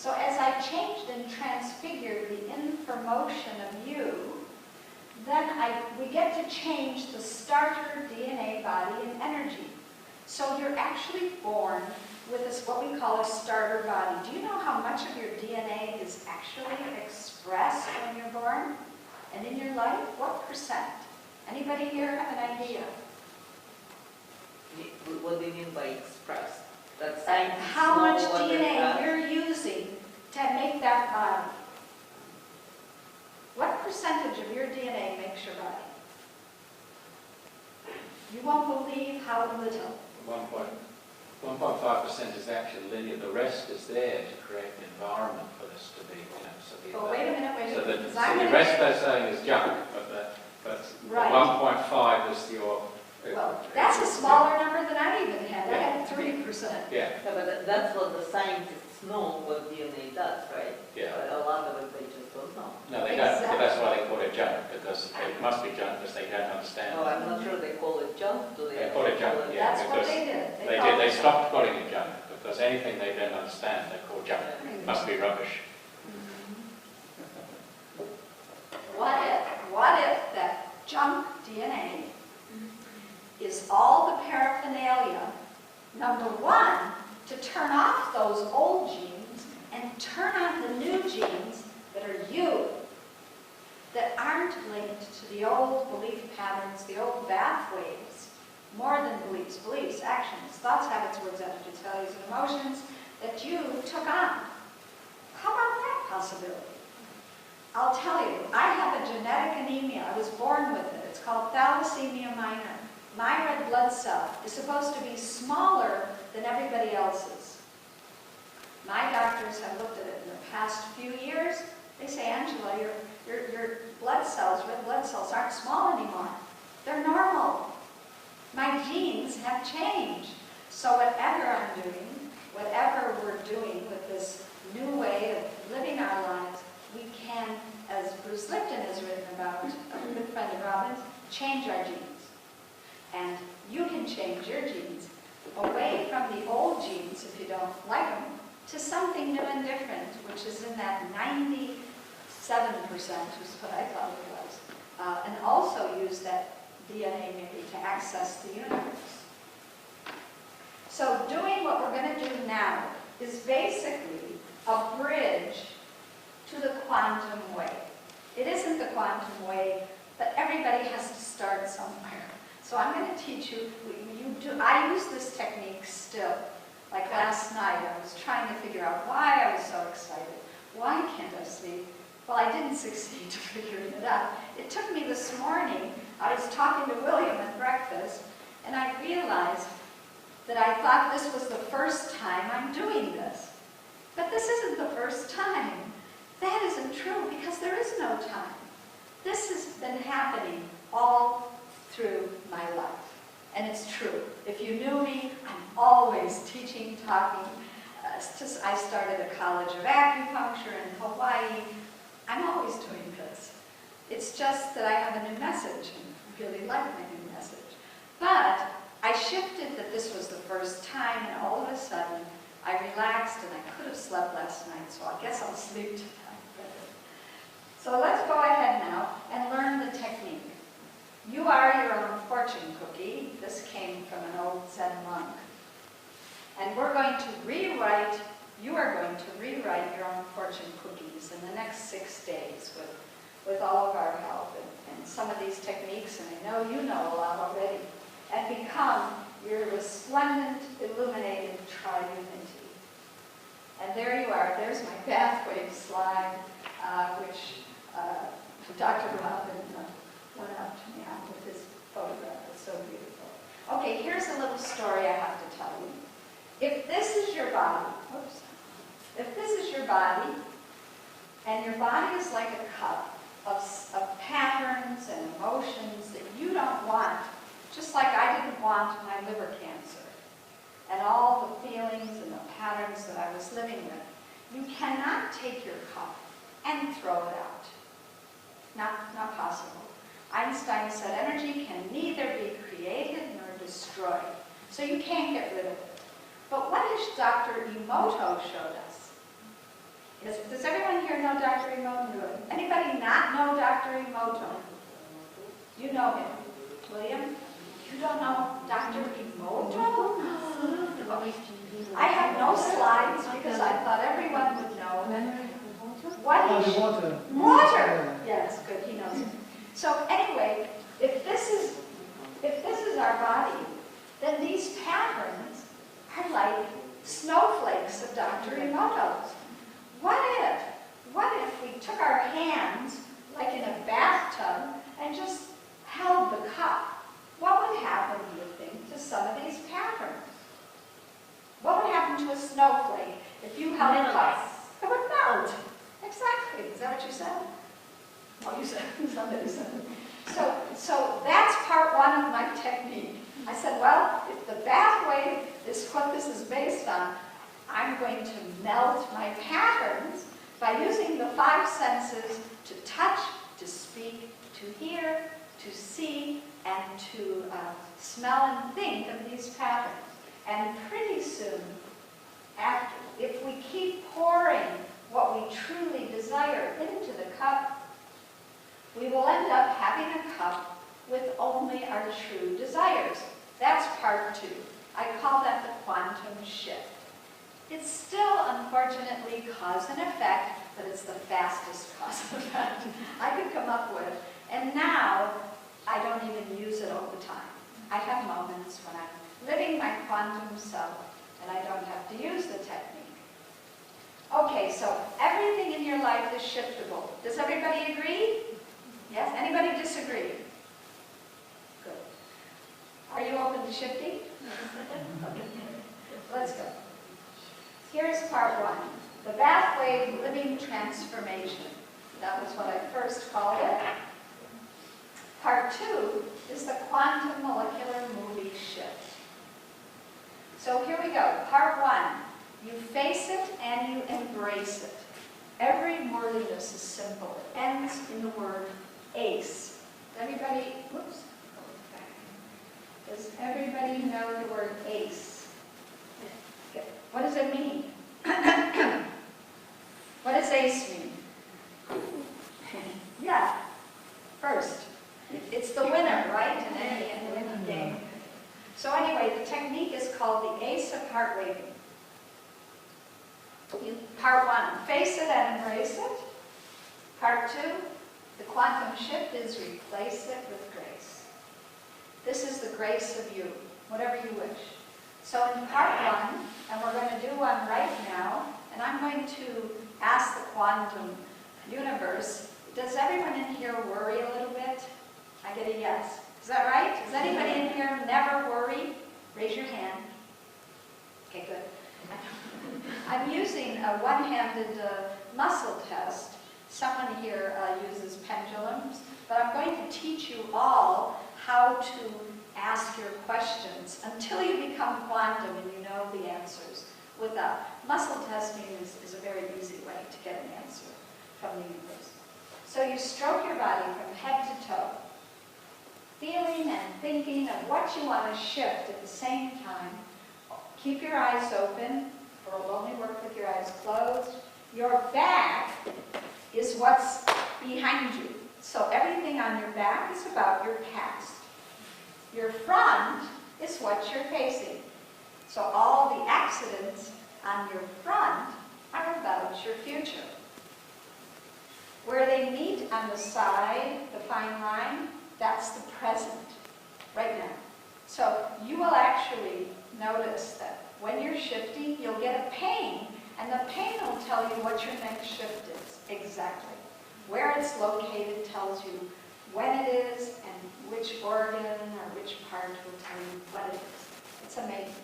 So as I changed and transfigured the information of you, then we get to change the starter DNA, body, and energy. So you're actually born with this, what we call a starter body. Do you know how much of your DNA is actually expressed when you're born? And in your life, what percent? Anybody here have an idea? What do you mean by expressed? That science how much DNA you're using to make that body? What percentage of your DNA makes your body? You won't believe how little. 1.5% is actually linear. The rest is there to create the environment for this to be. But wait a minute. So the rest they're saying is junk, but right. 1.5 is your. Well, that's a smaller number than I even had. I had 3%. Yeah. But that's what the scientists know what DNA does, right? Yeah. But a lot of it they just don't know. No, they don't. But that's why they call it junk, because it must be junk because they don't understand. Oh, I'm not sure they call it junk. Do they? They call it junk. Yeah, that's what they did. They stopped calling it junk because anything they don't understand they call junk. It must be rubbish. What if that junk DNA is all the paraphernalia, number one, to turn off those old genes and turn on the new genes that are you, that aren't linked to the old belief patterns, the old pathways, more than beliefs, actions, thoughts, habits, words, attitudes, values, and emotions that you took on. How about that possibility? I'll tell you, I have a genetic anemia. I was born with it. It's called thalassemia minor. My red blood cell is supposed to be smaller than everybody else's. My doctors have looked at it in the past few years. They say, Angela, your blood cells, red blood cells, aren't small anymore. They're normal. My genes have changed. So whatever I'm doing, whatever we're doing with this new way of living our lives, we can, as Bruce Lipton has written about, a good friend of Robin's, change our genes. And you can change your genes away from the old genes, if you don't like them, to something new and different, which is in that 97%, is what I thought it was. And also use that DNA maybe to access the universe. So doing what we're going to do now is basically a bridge to the quantum way. It isn't the quantum way, but everybody has to start somewhere. So I'm going to teach you, I use this technique still. Like last night, I was trying to figure out why I was so excited. Why can't I sleep? Well, I didn't succeed to figuring it out. It took me this morning, I was talking to William at breakfast, and I realized that I thought this was the first time I'm doing this. But this isn't the first time. That isn't true, because there is no time. This has been happening all through my life. And it's true. If you knew me, I'm always teaching, talking. I started a college of acupuncture in Hawaii. I'm always doing this. It's just that I have a new message, and I really like my new message. But I shifted that this was the first time, and all of a sudden, I relaxed, and I could have slept last night, so I guess I'll sleep tonight. So let's go ahead now and learn the technique. You are your own fortune cookie. This came from an old Zen monk. And we're going to rewrite, you are going to rewrite your own fortune cookies in the next 6 days with all of our help and some of these techniques, and I know you know a lot already, and become your resplendent, illuminated triunity. And there you are. There's my pathway slide, which Dr. Robin went up to me on with his photograph. It's so beautiful. Okay, here's a little story I have to tell you. If this is your body, if this is your body, and your body is like a cup of patterns and emotions that you don't want, just like I didn't want my liver cancer, and all the feelings and the patterns that I was living with, you cannot take your cup and throw it out. Not possible. Einstein said energy can neither be created nor destroyed. So you can't get rid of it. But what has Dr. Emoto showed us? Does everyone here know Dr. Emoto? Anybody not know Dr. Emoto? You know him. William? You don't know Dr. Emoto? I have no slides because I thought everyone would know. What is water? Water! Yes, good, he knows it. So anyway, if this is our body, then these patterns are like snowflakes of Dr. Emoto's. What if we took our hands, like in a bathtub, and just held the cup? What would happen, do you think, to some of these patterns? What would happen to a snowflake if you held a cup? It would melt. Exactly. Is that what you said? Oh, you said, somebody said. So that's part one of my technique. I said, well, if the bath wave is what this is based on, I'm going to melt my patterns by using the five senses to touch, to speak, to hear, to see, and to smell and think of these patterns. And pretty soon, after, if we keep pouring what we truly desire into the cup, we will end up having a cup with only our true desires. That's part two. I call that the quantum shift. It's still, unfortunately, cause and effect, but it's the fastest cause and effect I could come up with. And now, I don't even use it all the time. I have moments when I'm living my quantum self, and I don't have to use the technique. Okay, so everything in your life is shiftable. Does everybody agree? Yes? Anybody disagree? Good. Are you open to shifting? Okay. Let's go. Here's part one. The bath wave living transformation. That was what I first called it. Part two is the quantum molecular movie shift. So here we go. Part one. You face it and you embrace it. Every word of this is simple. It ends in the word ace. Everybody, whoops. Does everybody know the word ace? What does it mean? What does ace mean? Yeah. First. It's the winner, right? In any game. So anyway, the technique is called the ace of heart waving. Part one, face it and embrace it. Part two, the quantum shift is replace it with grace. This is the grace of you, whatever you wish. So in part one, and we're going to do one right now, and I'm going to ask the quantum universe, does everyone in here worry a little bit? I get a yes. Is that right? Does anybody in here never worry? Raise your hand. Okay, good. I'm using a one-handed muscle test. Someone here uses pendulums, but I'm going to teach you all how to ask your questions until you become quantum and you know the answers. With muscle testing is a very easy way to get an answer from the universe. So you stroke your body from head to toe, feeling and thinking of what you want to shift at the same time. Keep your eyes open, or will only work with your eyes closed. Your back is what's behind you. So everything on your back is about your past. Your front is what you're facing. So all the accidents on your front are about your future. Where they meet on the side, the fine line, that's the present, right now. So you will actually notice that when you're shifting, you'll get a pain, and the pain will tell you what your next shift is, exactly. Where it's located tells you when it is, and which organ or which part will tell you what it is. It's amazing.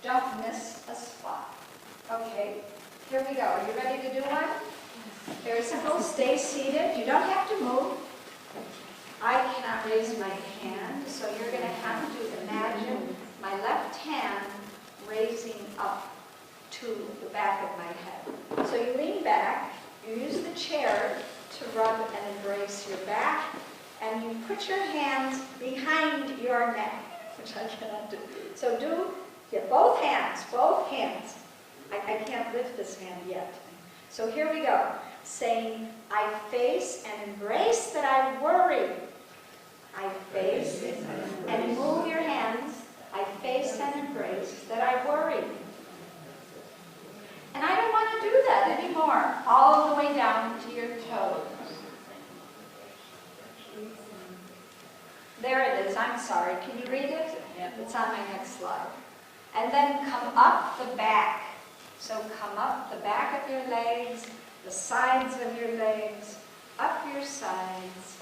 Don't miss a spot. Okay, here we go. Are you ready to do one? Very simple. Stay seated. You don't have to move. I cannot raise my hand, so you're going to have to imagine my left hand raising up to the back of my head. So you lean back, you use the chair to rub and embrace your back, and you put your hands behind your neck, which I cannot do. So both hands, both hands. I can't lift this hand yet. So here we go. Saying, I face and embrace that I worry. I face and move your hands. I face and embrace that I worry. And I don't want to do that anymore. All the way down to your toes. There it is. I'm sorry. Can you read it? It's on my next slide. And then come up the back. So come up the back of your legs, the sides of your legs, up your sides.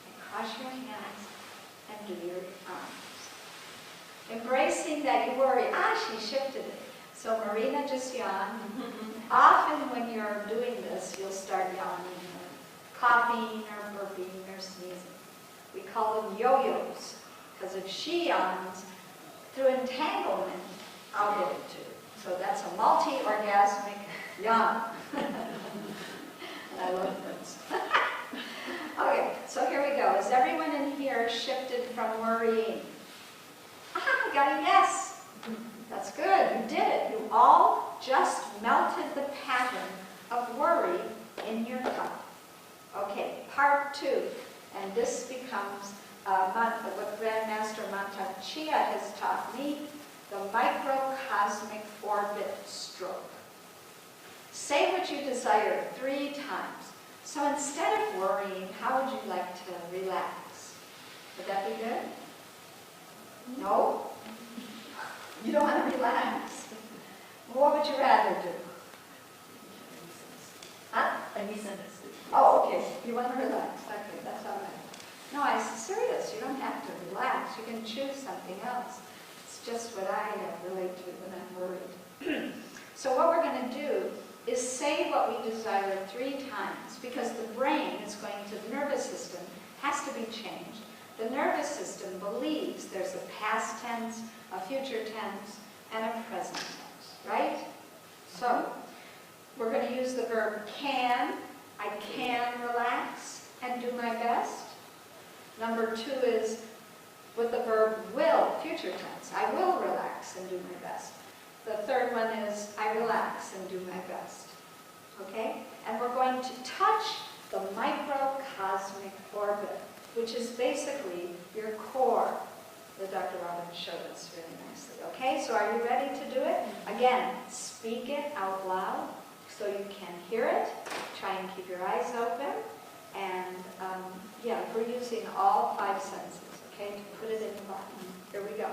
And cross your hands and do your arms. Embracing that you worry. She shifted it. So Marina just yawned. Often when you're doing this, you'll start yawning, or coughing, or burping, or sneezing. We call them yo-yos, because if she yawns, through entanglement, I'll get it too. So that's a multi-orgasmic yawn. And I love this. Okay, so here we go. Is everyone in here shifted from worrying? I got a yes. That's good. You did it. You all just melted the pattern of worry in your cup. Okay, part 2. And this becomes what Grandmaster Mantak Chia has taught me, the microcosmic orbit stroke. Say what you desire 3 times. So instead of worrying, how would you like to relax? Would that be good? No? You don't want to relax. What would you rather do? Huh? Oh, okay. You want to relax. Okay, that's all right. No, I'm serious. You don't have to relax. You can choose something else. It's just what I relate to when I'm worried. So what we're going to do is say what we desire 3 times, because the brain is going to, the nervous system has to be changed. The nervous system believes there's a past tense, a future tense, and a present tense, right? So we're going to use the verb can. I can relax and do my best. Number 2 is with the verb will, future tense. I will relax and do my best. The third one is I relax and do my best. Okay? And we're going to touch the microcosmic orbit, which is basically your core that Dr. Robbins showed us really nicely. Okay? So are you ready to do it? Again, speak it out loud so you can hear it. Try and keep your eyes open. And yeah, we're using all 5 senses, okay, to put it in the body. Here we go.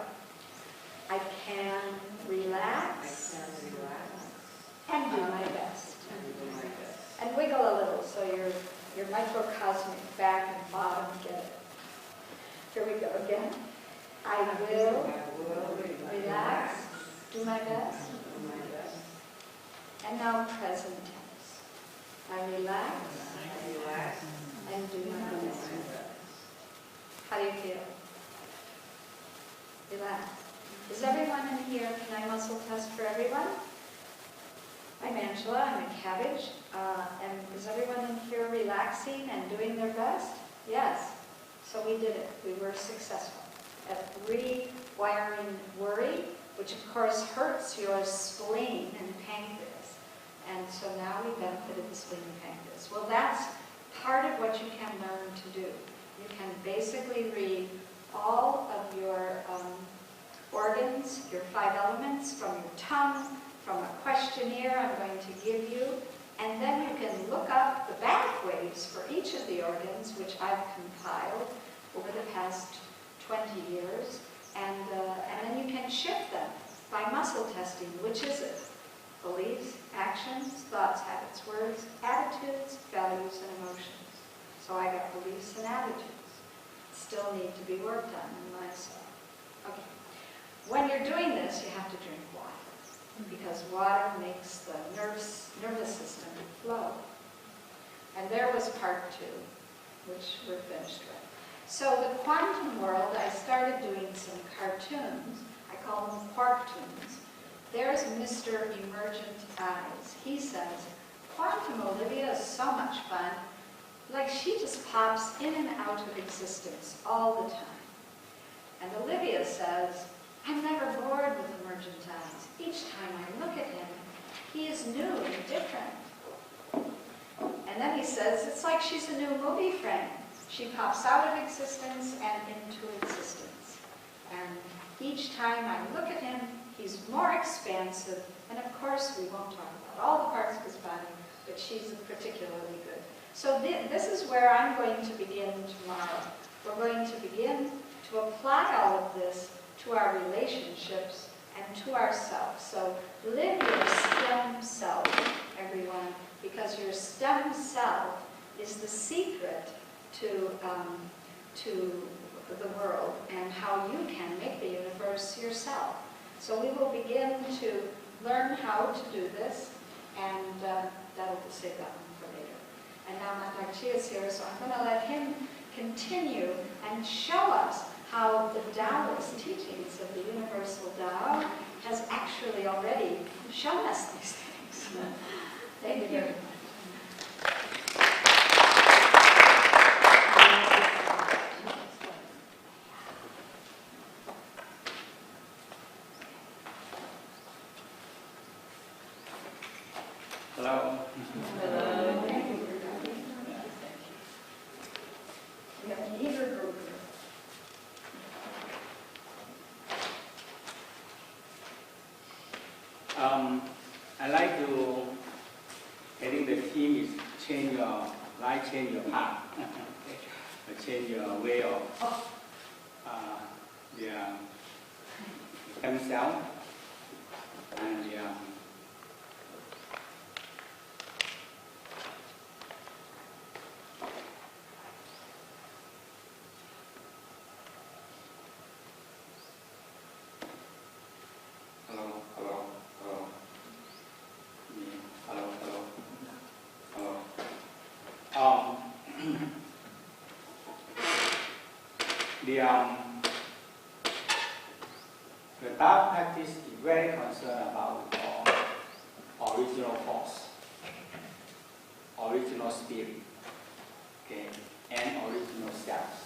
I can relax and do my best. And wiggle a little so your microcosmic back and bottom get it. Here we go again. I will relax, do my best. And now present tense. I relax and do my best. How do you feel? Relax. Is everyone in here, can I muscle test for everyone? I'm Angela, I'm a cabbage. And is everyone in here relaxing and doing their best? Yes. So we did it. We were successful at rewiring worry, which of course hurts your spleen and pancreas. And so now we benefited the spleen and pancreas. Well, that's part of what you can learn to do. You can basically read all of your organs, your 5 elements, from your tongue, from a questionnaire I'm going to give you, and then you can look up the back waves for each of the organs, which I've compiled over the past 20 years, and then you can shift them by muscle testing. Which is it? Beliefs, actions, thoughts, habits, words, attitudes, values, and emotions. So I got beliefs and attitudes. Still need to be worked on in myself. Okay. When you're doing this, you have to drink water, because water makes the nervous system flow. And there was part 2, which we're finished with. So the quantum world, I started doing some cartoons. I call them Quarktoons. There's Mr. Emergent Eyes. He says, quantum Olivia is so much fun. Like she just pops in and out of existence all the time. And Olivia says, I'm never bored with Emergent Eyes. Each time I look at him, he is new and then he says, it's like she's a new movie frame. She pops out of existence and into existence. And each time I look at him, he's more expansive. And of course, we won't talk about all the parts of his body, but she's particularly good. So this is where I'm going to begin tomorrow. We're going to begin to apply all of this to our relationships and to ourselves. So live your stem self, everyone, because your stem self is the secret to the world and how you can make the universe yourself. So we will begin to learn how to do this, and that'll save that one for later. And now Mandak Chia is here, so I'm going to let him continue and show us how the Taoist teachings of the Universal Tao has actually already shown us these things. Thank you. Hello. Hello. We have an eager group here. I like to, I think the theme is change your life, change your path, change your way of themselves and the Tao practice is very concerned about original force, original spirit, okay, and original selves.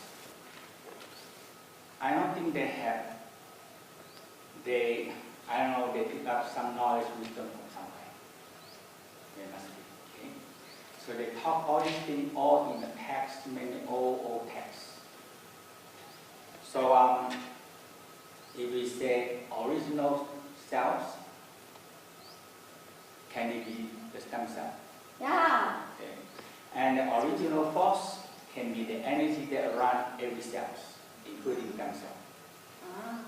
I don't think they pick up some knowledge, wisdom from somewhere. They must be, okay. So they talk all these things all in the text, many old texts. So if we say original selves, can it be the stem cell? Yeah. Okay. And the original force can be the energy that runs every cell, including stem cell.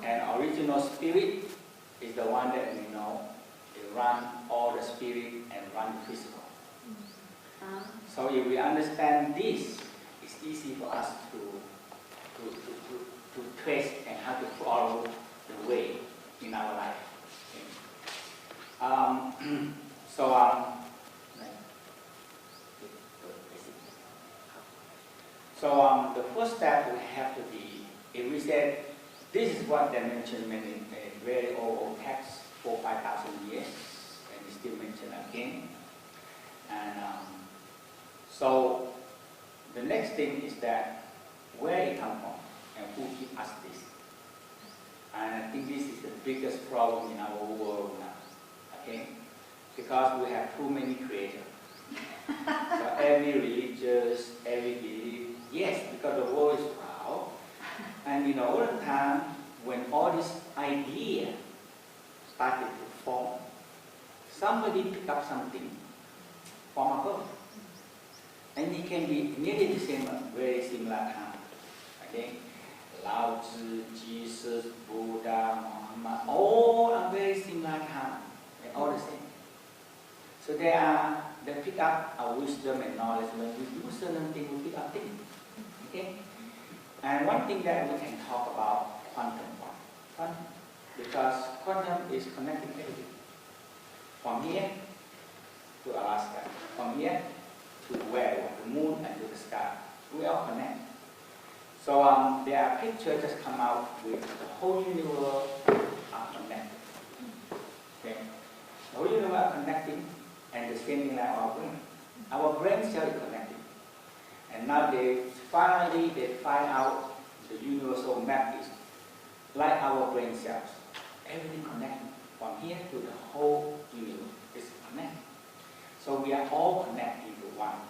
And original spirit is the one that we know. It runs all the spirit and run the physical. So if we understand this, it's easy for us to trace and how to follow the way in our life. Okay. So the first step will have to be, if we said, this is what they mentioned in a very old text, 4,000 to 5,000 years, and it's still mentioned again. And so the next thing is that where it comes from and who gives us this. And I think this is the biggest problem in our world now, okay? Because we have too many creators. So every religious, every belief, yes, because the world is proud. And all the time, when all this idea started to form, somebody picked up something from above. And it can be nearly the same, very similar time. Okay? Lao Tzu, Jesus, Buddha, Muhammad, all are very similar time. They're all the same. So they pick up our wisdom and knowledge. When we do certain things, we pick up things. Okay? And one thing that we can talk about, quantum. Because quantum is connecting everything. From here to Alaska, from here to where? The moon and to the sky. We all connect. So there are pictures just come out with the whole universe are connected. Okay? The whole universe are connecting, and the same thing like our brain. Our brain cell is connected. And now they find out the universal map is like our brain cells. Everything connected from here to the whole universe is connected. So we are all connected to one.